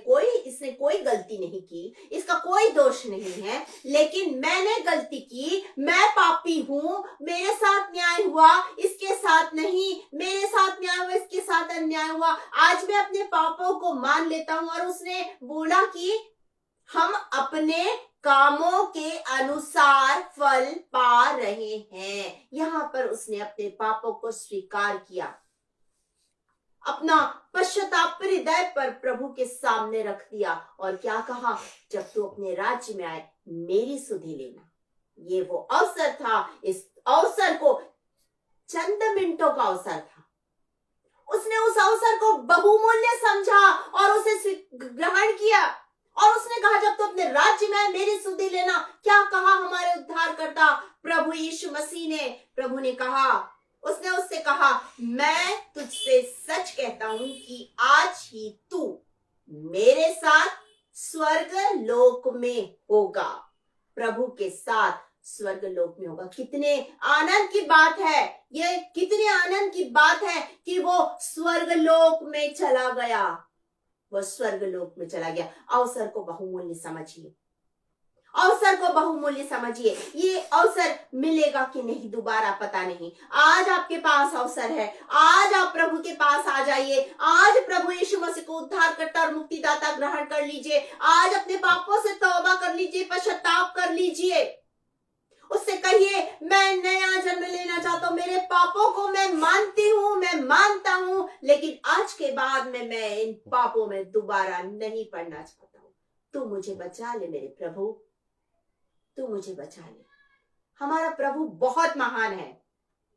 Speaker 1: कोई गलती नहीं की, इसका कोई दोष नहीं है, लेकिन मैंने गलती की, मैं पापी हूं, मेरे साथ न्याय हुआ, इसके साथ नहीं, मेरे साथ न्याय हुआ, इसके साथ अन्याय हुआ। आज मैं अपने पापों को मान लेता हूं। और उसने बोला कि हम अपने कामों के अनुसार फल पा रहे हैं। यहां पर उसने अपने पापों को स्वीकार किया, अपना पश्चाताप हृदय पर प्रभु के सामने रख दिया और क्या कहा, जब तू अपने राज्य में आए मेरी सुधि लेना। ये वो अवसर था, इस अवसर को, चंद मिनटों का अवसर था, उसने उस अवसर को बहुमूल्य समझा और उसे ग्रहण किया। और उसने कहा जब तू अपने राज्य में मेरी सुधि लेना। क्या कहा हमारे उद्धारकर्ता प्रभु यीशु मसीह ने? प्रभु ने कहा, उसने उससे कहा, मैं तुझसे सच कहता हूं कि आज ही तू मेरे साथ स्वर्ग लोक में होगा। प्रभु के साथ स्वर्ग लोक में होगा। कितने आनंद की बात है ये, कितने आनंद की बात है कि वो स्वर्ग लोक में चला गया, वो स्वर्ग लोक में चला गया। अवसर को बहुमूल्य समझिए, अवसर को बहुमूल्य समझिए। ये अवसर मिलेगा कि नहीं दोबारा पता नहीं। आज आपके पास अवसर है, आज आप प्रभु के पास आ जाइए। आज प्रभु यीशु मसीह को उद्धारकर्ता और मुक्तिदाता ग्रहण कर लीजिए। आज अपने पापों से तौबा कर लीजिए, पश्चाताप कर लीजिए। उससे कहिए, मैं नया जन्म लेना चाहता हूं, मेरे पापों को मैं मानती हूं, मैं मानता हूं, लेकिन आज के बाद में मैं इन पापों में दोबारा नहीं पड़ना चाहता हूं। तू मुझे बचा ले मेरे प्रभु, तू मुझे बचा ले। हमारा प्रभु बहुत महान है,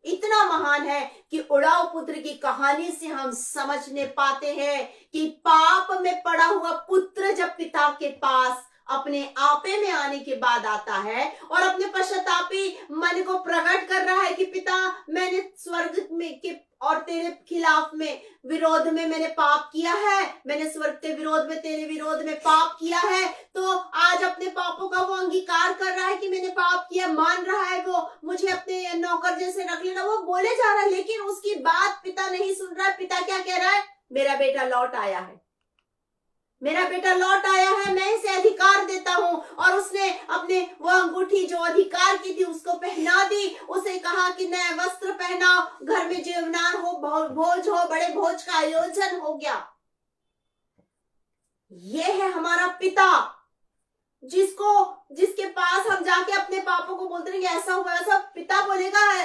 Speaker 1: इतना महान है कि उड़ाऊ पुत्र की कहानी से हम समझने पाते हैं कि पाप में पड़ा हुआ पुत्र जब पिता के पास अपने आपे में आने के बाद आता है और अपने पश्चातापी मन को प्रकट कर रहा है कि पिता, मैंने स्वर्ग में के और तेरे खिलाफ में विरोध में मैंने पाप किया है, मैंने स्वर्ग के विरोध में, तेरे विरोध में पाप किया है। तो आज अपने पापों का वो अंगीकार कर रहा है कि मैंने पाप किया, मान रहा है, वो मुझे अपने नौकर जैसे रख लेना, वो बोले जा रहा है। लेकिन उसकी बात पिता नहीं सुन रहा है। पिता क्या कह रहा है? मेरा बेटा लौट आया है, मेरा बेटा लौट आया है, मैं इसे अधिकार देता हूं। और उसने अपने वो अंगूठी जो अधिकार की थी उसको पहना दी। उसे कहा कि नया वस्त्र पहनाओ, घर में जीवनार हो, भोज हो, बड़े भोज का आयोजन हो गया। ये है हमारा पिता, जिसके पास हम जाके अपने पापों को बोलते हैं कि ऐसा हुआ, ऐसा। पिता बोलेगा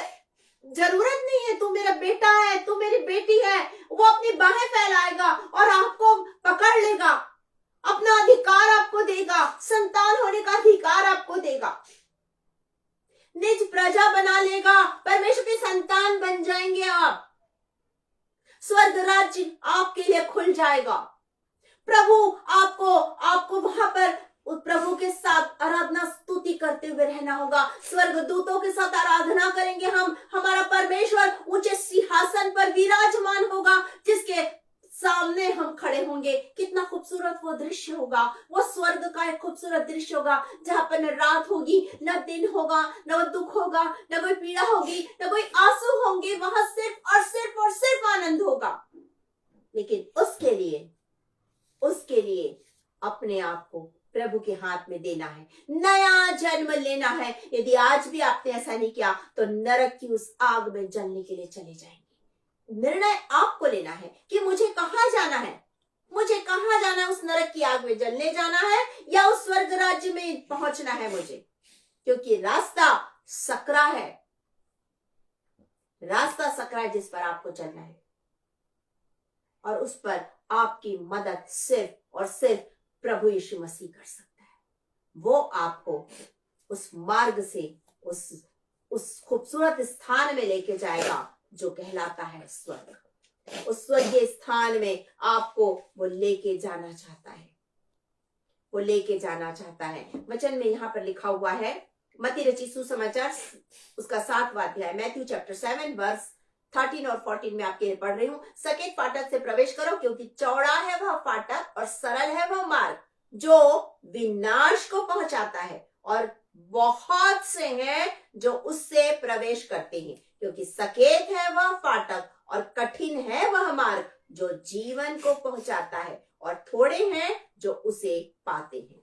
Speaker 1: जरूरत नहीं है, तू मेरा बेटा है, तू मेरी बेटी है। वो अपनी बाहें फैलाएगा और आपको पकड़ लेगा, अपना अधिकार आपको देगा, संतान होने का अधिकार आपको देगा, निज प्रजा बना लेगा, परमेश्वर के संतान बन जाएंगे आप, स्वर्ग राज्य आपके लिए खुल जाएगा। प्रभु आपको वहां पर प्रभु के साथ आराधना स्तुति करते हुए रहना होगा। स्वर्ग दूतों के साथ आराधना करेंगे हम। हमारा परमेश्वर ऊंचे सिंहासन पर विराजमान होगा, जिसके सामने हम खड़े होंगे। कितना खूबसूरत वो दृश्य होगा, वो स्वर्ग का एक खूबसूरत दृश्य होगा, जहां पर न रात होगी, न दिन होगा, न दुख होगा, न कोई पीड़ा होगी, न कोई आंसू होंगे। वहां सिर्फ और सिर्फ आनंद होगा। लेकिन उसके लिए अपने आप को प्रभु के हाथ में देना है, नया जन्म लेना है। यदि आज भी आपने ऐसा नहीं किया तो नरक की उस आग में जलने के लिए चले जाएंगे। निर्णय आपको लेना है कि मुझे कहां जाना है, मुझे कहां जाना है, उस नरक की आग में जलने जाना है या उस स्वर्ग राज्य में पहुंचना है मुझे। क्योंकि रास्ता सकरा है, रास्ता सकरा है जिस पर आपको चलना है, और उस पर आपकी मदद सिर्फ और सिर्फ प्रभु यीशु मसीह कर सकता है। वो आपको उस मार्ग से उस खूबसूरत स्थान में लेके जाएगा जो कहलाता है स्वर्ग। उस स्वर्गीय स्थान में आपको वो लेके जाना चाहता है, वो लेके जाना चाहता है। वचन में यहाँ पर लिखा हुआ है, मत्ती रचित सुसमाचार उसका 7वां अध्याय, मैथ्यू चैप्टर 7 वर्स 13 और 14 में आपके लिए पढ़ रही हूं। सकेत फाटक से प्रवेश करो, क्योंकि चौड़ा है वह फाटक और सरल है वह मार्ग जो विनाश को पहुंचाता है, और बहुत से हैं जो उससे प्रवेश करते हैं। क्योंकि सकेत है वह फाटक और कठिन है वह मार्ग जो जीवन को पहुंचाता है, और थोड़े हैं जो उसे पाते हैं।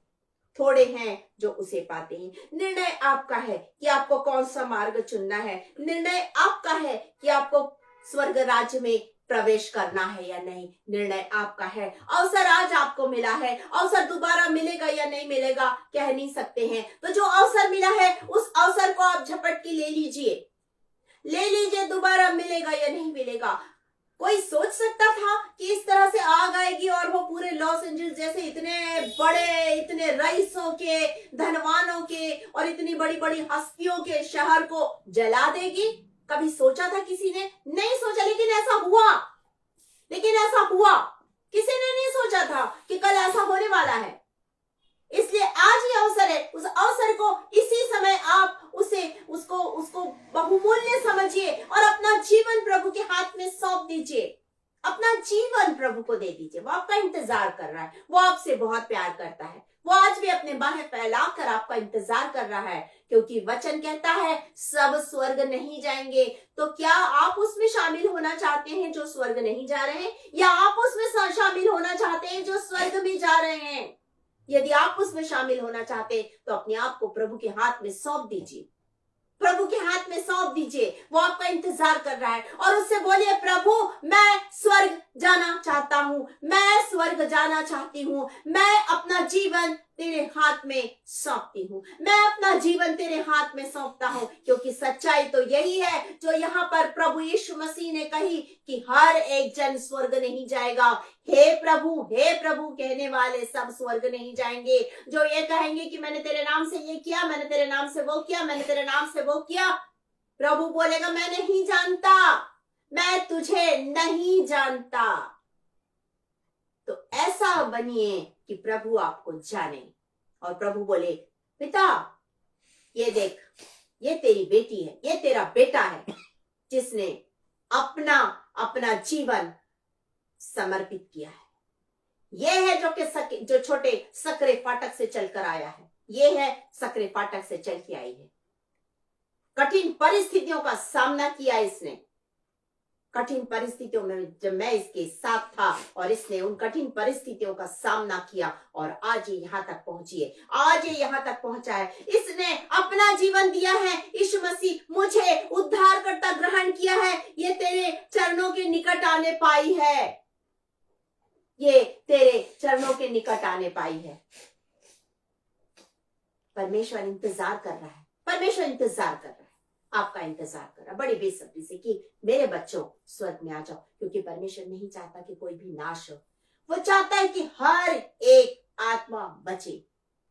Speaker 1: थोड़े हैं जो उसे पाते हैं। निर्णय आपका है कि आपको कौन सा मार्ग चुनना है। निर्णय आपका है कि आपको स्वर्ग राज्य में प्रवेश करना है या नहीं। निर्णय आपका है। अवसर आज आपको मिला है, अवसर दोबारा मिलेगा या नहीं मिलेगा कह नहीं सकते हैं। तो जो अवसर मिला है उस अवसर को आप झपट के ले लीजिए, दोबारा मिलेगा या नहीं मिलेगा। कोई सोच सकता था कि इस तरह से आग आएगी और वो पूरे लॉस एंजल्स जैसे इतने बड़े, इतने रईसों के, धनवानों के और इतनी बड़ी बड़ी हस्तियों के शहर को जला देगी? कभी सोचा था किसी ने? नहीं सोचा, लेकिन ऐसा हुआ। किसी ने नहीं सोचा था कि कल ऐसा होने वाला है। इसलिए आज ही अवसर है, उस अवसर को इसी समय आप उसको बहुमूल्य समझिए और अपना जीवन प्रभु के हाथ में सौंप दीजिए। अपना जीवन प्रभु को दे दीजिए। वो आपका इंतजार कर रहा है, वो आपसे बहुत प्यार करता है। वो आज भी अपने बाहें फैलाकर आपका इंतजार कर रहा है, क्योंकि वचन कहता है सब स्वर्ग नहीं जाएंगे। तो क्या आप उसमें शामिल होना चाहते हैं जो स्वर्ग नहीं जा रहे हैं, या आप उसमें शामिल होना चाहते हैं जो स्वर्ग में जा रहे हैं? यदि आप उसमें शामिल होना चाहते हैं तो अपने आप को प्रभु के हाथ में सौंप दीजिए। प्रभु के हाथ में सौंप दीजिए। वो आपका इंतजार कर रहा है और उससे बोलिए, प्रभु मैं स्वर्ग जाना चाहता हूं, मैं स्वर्ग जाना चाहती हूं। मैं अपना जीवन तेरे हाथ में सौंपती हूं, मैं अपना जीवन तेरे हाथ में सौंपता हूं। क्योंकि सच्चाई तो यही है जो यहाँ पर प्रभु यीशु मसीह ने कही कि हर एक जन स्वर्ग नहीं जाएगा। हे प्रभु कहने वाले सब स्वर्ग नहीं जाएंगे। जो ये कहेंगे कि मैंने तेरे नाम से ये किया, मैंने तेरे नाम से वो किया, मैंने तेरे नाम से वो किया, प्रभु बोलेगा मैं नहीं जानता, मैं तुझे नहीं जानता। तो ऐसा बनिए कि प्रभु आपको जाने और प्रभु बोले, पिता ये देख, ये तेरी बेटी है, ये तेरा बेटा है जिसने अपना जीवन समर्पित किया है। ये है जो छोटे सकरे फाटक से चलकर आया है। ये है सकरे फाटक से चल के आई है। कठिन परिस्थितियों का सामना किया इसने। कठिन परिस्थितियों में जब मैं इसके साथ था और इसने उन कठिन परिस्थितियों का सामना किया और आज ये यहाँ तक पहुंची है, आज ये यहाँ तक पहुंचा है। इसने अपना जीवन दिया है। यीशु मसीह मुझे उद्धारकर्ता ग्रहण किया है। ये तेरे चरणों के निकट आने पाई है, ये तेरे चरणों के निकट आने पाई है। परमेश्वर इंतजार कर रहा है, परमेश्वर इंतजार कर रहा है, आपका इंतजार कर रहा है बड़ी बेसब्री से कि मेरे बच्चों स्वर्ग में आ जाओ। क्योंकि परमेश्वर नहीं चाहता कि कोई भी नाश हो, वो चाहता है कि हर एक आत्मा बचे।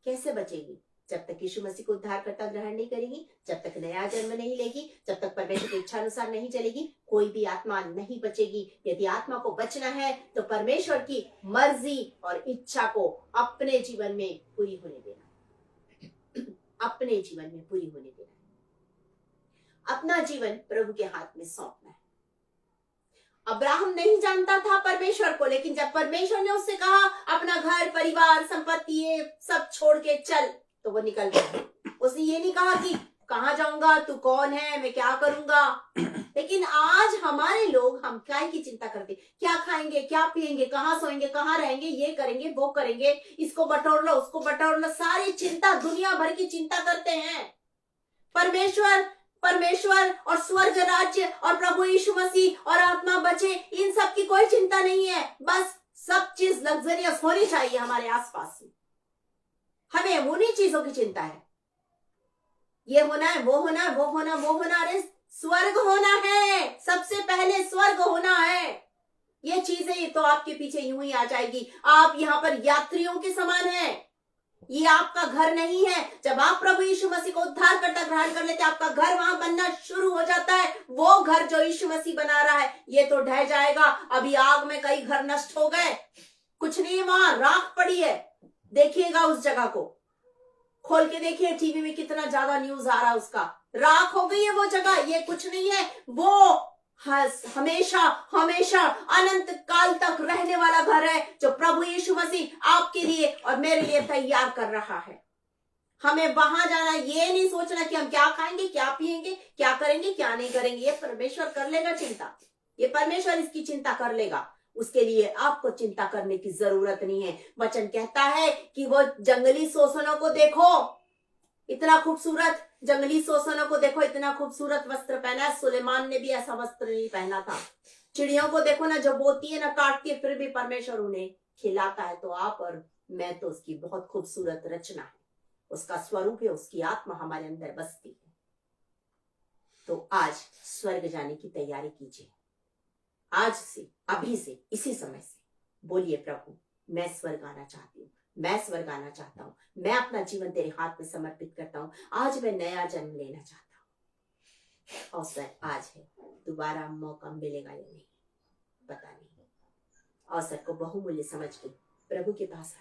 Speaker 1: कैसे बचेगी? जब तक यीशु मसीह को उद्धारकर्ता ग्रहण नहीं करेगी, जब तक नया जन्म नहीं लेगी, जब तक परमेश्वर की इच्छा अनुसार नहीं चलेगी, कोई भी आत्मा नहीं बचेगी। यदि आत्मा को बचना है तो परमेश्वर की मर्जी और इच्छा को अपने जीवन में पूरी होने देना, अपने जीवन में पूरी होने देना, अपना जीवन प्रभु के हाथ में सौंपना है। अब्राहम नहीं जानता था परमेश्वर को, लेकिन जब परमेश्वर ने उससे कहा अपना घर परिवार संपत्ति सब छोड़ के चल, तो वो निकल गया। उसने ये नहीं कहा कि कहाँ जाऊंगा, तू कौन है, मैं क्या करूंगा। लेकिन आज हमारे लोग, हम क्या की चिंता करते, क्या खाएंगे, क्या पिएंगे, कहाँ सोएंगे, कहाँ रहेंगे, ये करेंगे, वो करेंगे, इसको बटोर लो, उसको बटोर लो, सारी चिंता, दुनिया भर की चिंता करते हैं। परमेश्वर और स्वर्ग राज्य और प्रभु यीशु मसीह और आत्मा बचे, इन सब की कोई चिंता नहीं है। बस सब चीज लग्जरियस होनी चाहिए हमारे आसपास में। हमें उन्हीं चीजों की चिंता है, ये होना है, वो होना है, वो होना, वो होना। अरे स्वर्ग होना है, सबसे पहले स्वर्ग होना है। ये चीजें तो आपके पीछे यूं ही आ जाएगी। आप यहाँ पर यात्रियों के समान हैं, ये आपका घर नहीं है। जब आप प्रभु यीशु मसीह को उद्धारकर्ता ग्रहण कर लेते, आपका घर वहां बनना शुरू हो जाता है। वो घर जो यीशु मसीह बना रहा है, ये तो ढह जाएगा। अभी आग में कई घर नष्ट हो गए, कुछ नहीं, वहां राख पड़ी है। देखिएगा उस जगह को, खोल के देखिए टीवी में कितना ज्यादा न्यूज आ रहा है उसका। राख हो गई है वो जगह, ये कुछ नहीं है। वो हमेशा हमेशा अनंत काल तक रहने वाला घर है जो प्रभु यीशु मसीह आपके लिए और मेरे लिए तैयार कर रहा है। हमें वहां जाना, ये नहीं सोचना कि हम क्या खाएंगे, क्या पिएंगे, क्या करेंगे, क्या नहीं करेंगे। ये परमेश्वर कर लेगा चिंता, ये परमेश्वर इसकी चिंता कर लेगा। उसके लिए आपको चिंता करने की जरूरत नहीं है। वचन कहता है कि वो जंगली शोषणों को देखो, इतना खूबसूरत जंगली शोषणों को देखो, इतना खूबसूरत वस्त्र पहना है। सुलेमान ने भी ऐसा वस्त्र नहीं पहना था। चिड़ियों को देखो ना, जो बोती है ना काट के, फिर भी परमेश्वर उन्हें खिलाता है। तो आप और मैं तो उसकी बहुत खूबसूरत रचना है, उसका स्वरूप है, उसकी आत्मा हमारे अंदर बसती है। तो आज स्वर्ग जाने की तैयारी कीजिए। आज से, अभी से, इसी समय से बोलिए, प्रभु मैं स्वर्ग आना चाहती हूँ, मैं स्वर्ग आना चाहता हूँ, मैं अपना जीवन तेरे हाथ में समर्पित करता हूँ। आज मैं नया जन्म लेना चाहता हूँ। अवसर आज है, दोबारा मौका मिलेगा या नहीं पता नहीं। अवसर को बहुमूल्य समझ के प्रभु के पास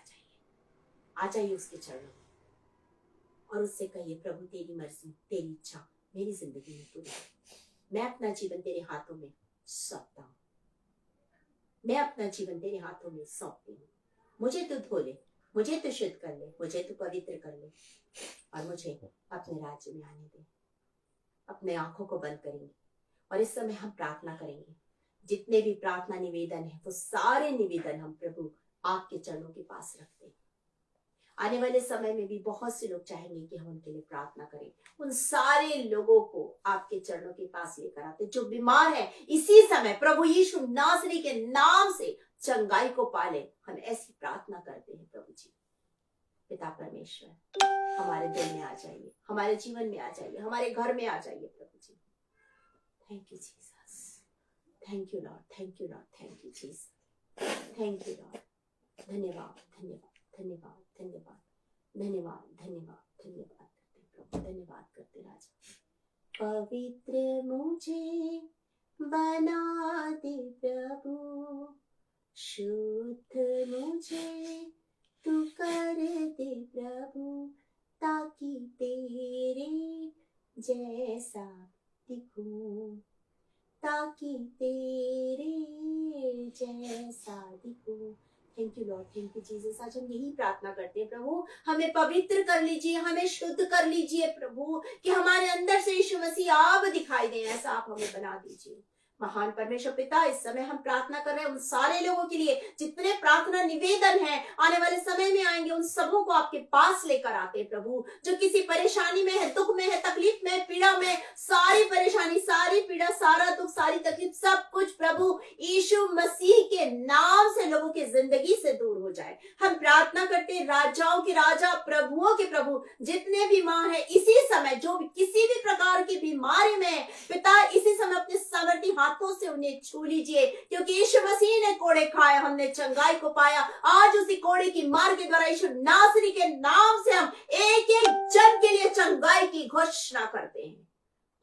Speaker 1: आ जाइए उसके चरणों में और उससे कहिए, प्रभु तेरी मर्जी, तेरी इच्छा मेरी जिंदगी में पूरी हो। मैं अपना जीवन तेरे हाथों में सौंपता हूँ, मैं अपना जीवन तेरे हाथों में सौंपती हूँ। मुझे तो धो ले, मुझे तो शुद्ध कर ले, मुझे तो पवित्र कर ले और मुझे अपने राज्य में आने दे। अपने आंखों को बंद करेंगे और इस समय हम प्रार्थना करेंगे। जितने भी प्रार्थना निवेदन है वो सारे निवेदन हम प्रभु आपके चरणों के पास रखते हैं। आने वाले समय में भी बहुत से लोग चाहेंगे कि हम उनके लिए प्रार्थना करें। उन सारे लोगों को आपके चरणों के पास लेकर आते, जो बीमार है इसी समय प्रभु यीशु नासरी के नाम से चंगाई को पाले। हम ऐसी प्रार्थना करते हैं प्रभु जी। पिता परमेश्वर हमारे दिल में आ जाइए, हमारे जीवन में आ जाइए, हमारे घर में आ जाइए प्रभु जी। Thank you Jesus, thank you Lord, thank you Lord, thank you Jesus, thank you Lord. धन्यवाद धन्यवाद धन्यवाद धन्यवाद धन्यवाद धन्यवाद धन्यवाद करते प्रभु, धन्यवाद करते राजा। पवित्र मुझे बना दे प्रभु, शुद्ध मुझे तू कर दे प्रभु, ताकि तेरे जैसा दिखूं, ताकि तेरे जैसा दिखूं। Thank you Lord, thank you Jesus. आज हम यही प्रार्थना करते हैं प्रभु, हमें पवित्र कर लीजिए, हमें शुद्ध कर लीजिए प्रभु, कि हमारे अंदर से यीशु मसीह आप दिखाई दे, ऐसा आप हमें बना दीजिए। महान परमेश्वर पिता, इस समय हम प्रार्थना कर रहे हैं उन सारे लोगों के लिए जितने प्रार्थना निवेदन है आने वाले समय में आएंगे, उन सबों को आपके पास लेकर आते हैं प्रभु, जो किसी परेशानी में है, दुख में है, तकलीफ में, पीड़ा में, सारी परेशानी, सारी पीड़ा, सारा दुख, सारी तकलीफ, सब कुछ प्रभु यीशु मसीह के नाम से लोगों की जिंदगी से दूर हो जाए। हम प्रार्थना करते हैं राजाओं के राजा, प्रभुओं के प्रभु, जितने बीमार है इसी समय, जो किसी भी प्रकार की बीमारी में पिता, इसी समय अपने सामर्थी हाथों से उन्हें छू लीजिए, क्योंकि यीशु मसीह ने कोड़े खाए, हमने चंगाई को पाया। आज उसी कोड़े की मार के द्वारा यीशु नासरी के नाम से हम एक एक जन के लिए चंगाई की घोषणा करते हैं।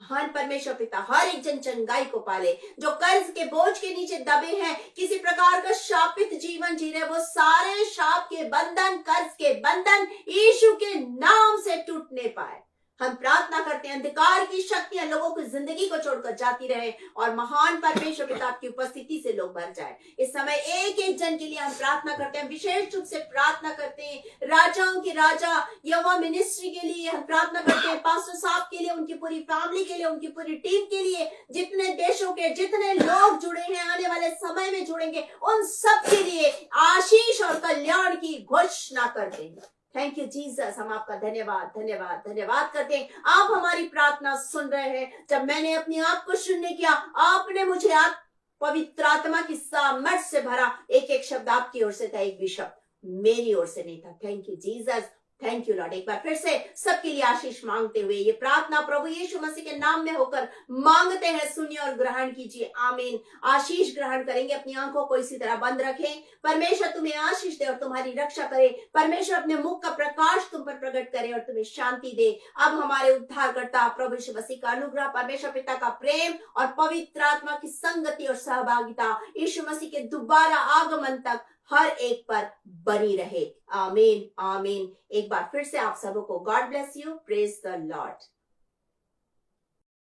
Speaker 1: महान परमेश्वर पिता, हर एक जन चंगाई को पाले, जो कर्ज के बोझ के नीचे दबे हैं, किसी प्रकार का शापित जीवन जी रहे, वो सारे शाप के बंधन, कर्ज के बंधन यीशु के नाम से टूटने पाए। हम प्रार्थना करते हैं अंधकार की शक्तियां लोगों की जिंदगी को छोड़कर जाती रहे और महान परमेश्वर पिता की उपस्थिति से लोग भर जाए। इस समय एक एक जन के लिए हम प्रार्थना करते हैं, विशेष रूप से प्रार्थना करते हैं राजाओं के राजा यहोवा मिनिस्ट्री के लिए। हम प्रार्थना करते हैं पास्टर साहब के लिए, उनकी पूरी फैमिली के लिए, उनकी पूरी टीम के लिए, जितने देशों के जितने लोग जुड़े हैं, आने वाले समय में जुड़ेंगे, उन सब के लिए आशीष और कल्याण की घोषणा करते हैं। थैंक यू जीसस, हम आपका धन्यवाद धन्यवाद धन्यवाद करते हैं। आप हमारी प्रार्थना सुन रहे हैं। जब मैंने अपने आप को शून्य किया, आपने मुझे आप पवित्र आत्मा की सामर्थ से भरा। एक एक शब्द आपकी ओर से था, एक भी शब्द मेरी ओर से नहीं था। Thank you Jesus, thank you Lord. एक बार फिर से सबके लिए आशीष मांगते हुए ये प्रार्थना प्रभु यीशु मसीह के नाम में होकर मांगते हैं, सुनिए और ग्रहण कीजिए। आमीन। आशीष ग्रहण करेंगे, अपनी आंखों को इसी तरह बंद रखें। परमेश्वर तुम्हें आशीष दे और तुम्हारी रक्षा करे। परमेश्वर अपने मुख का प्रकाश तुम पर प्रकट करे और तुम्हें शांति दे। अब हमारे उद्धारकर्ता प्रभु यीशु मसीह का अनुग्रह, परमेश्वर पिता का प्रेम और पवित्र आत्मा की संगति और सहभागिता यीशु मसीह के दोबारा आगमन तक हर एक पर बनी रहे। आमीन आमीन। एक बार फिर से आप सबों को God bless you, praise the Lord.